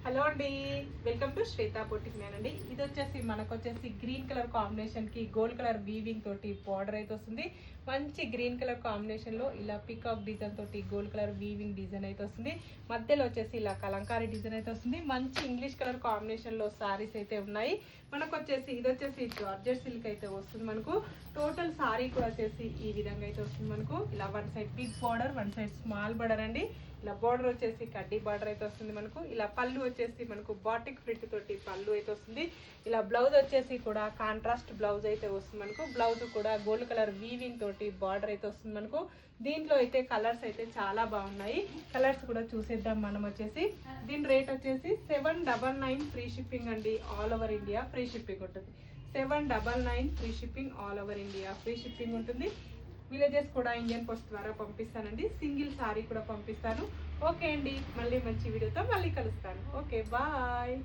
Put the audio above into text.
Hello అండి, welcome to Shweta boutique man అండి. ఇది వచ్చేసి మనకు వచ్చేసి గ్రీన్ కలర్ కాంబినేషన్ కి గోల్డ్ కలర్ వీవింగ్ తోటి బార్డర్ అయితే వస్తుంది. మంచి గ్రీన్ కలర్ కాంబినేషన్ లో ఇలా పికాక్ డిజైన్ తోటి గోల్డ్ కలర్ వీవింగ్ డిజైన్ అయితే వస్తుంది. మధ్యలో వచ్చేసి ఇలా కలంకారీ డిజైన్ అయితే వస్తుంది. మంచి ఇంగ్లీష్ కలర్ కాంబినేషన్ లో సారీస్ అయితే ఉన్నాయి. మనకు వచ్చేసి ఇది వచ్చేసి జార్జెట్ సిల్క్ అయితే వస్తుంది. మనకు టోటల్ సారీ కూడా వచ్చేసి ఈ విధంగా అయితే వస్తుంది. మనకు ఇలా one side big border, one side small border అండి. ఇలా బార్డర్ వచ్చేసి కడ్డీ బార్డర్ అయితే వస్తుంది. మనకు ఇలా పళ్ళు వచ్చేసి మనకు బాటిక్ ప్రింట్ తోటి పళ్ళు అయితే వస్తుంది. ఇలా బ్లౌజ్ వచ్చేసి కూడా కాంట్రాస్ట్ బ్లౌజ్ అయితే వస్తుంది. మనకు బ్లౌజ్ కూడా గోల్డ్ కలర్ వీవింగ్ తోటి బార్డర్ అయితే వస్తుంది. మనకు దీంట్లో అయితే కలర్స్ అయితే చాలా బాగున్నాయి. కలర్స్ కూడా చూసేద్దాం. మనం వచ్చేసి దీని రేట్ వచ్చేసి 799 ఫ్రీ షిప్పింగ్ అండి. All over India free shipping ఉంటుంది. 799 free shipping, all over India free shipping ఉంటుంది. విలేజెస్ కూడా ఇండియన్ పోస్ట్ ద్వారా పంపిస్తానండి. సింగిల్ సారీ కూడా పంపిస్తాను. ఓకే అండి, మళ్ళీ మంచి వీడియోతో మళ్ళీ కలుస్తాను. Okay, bye.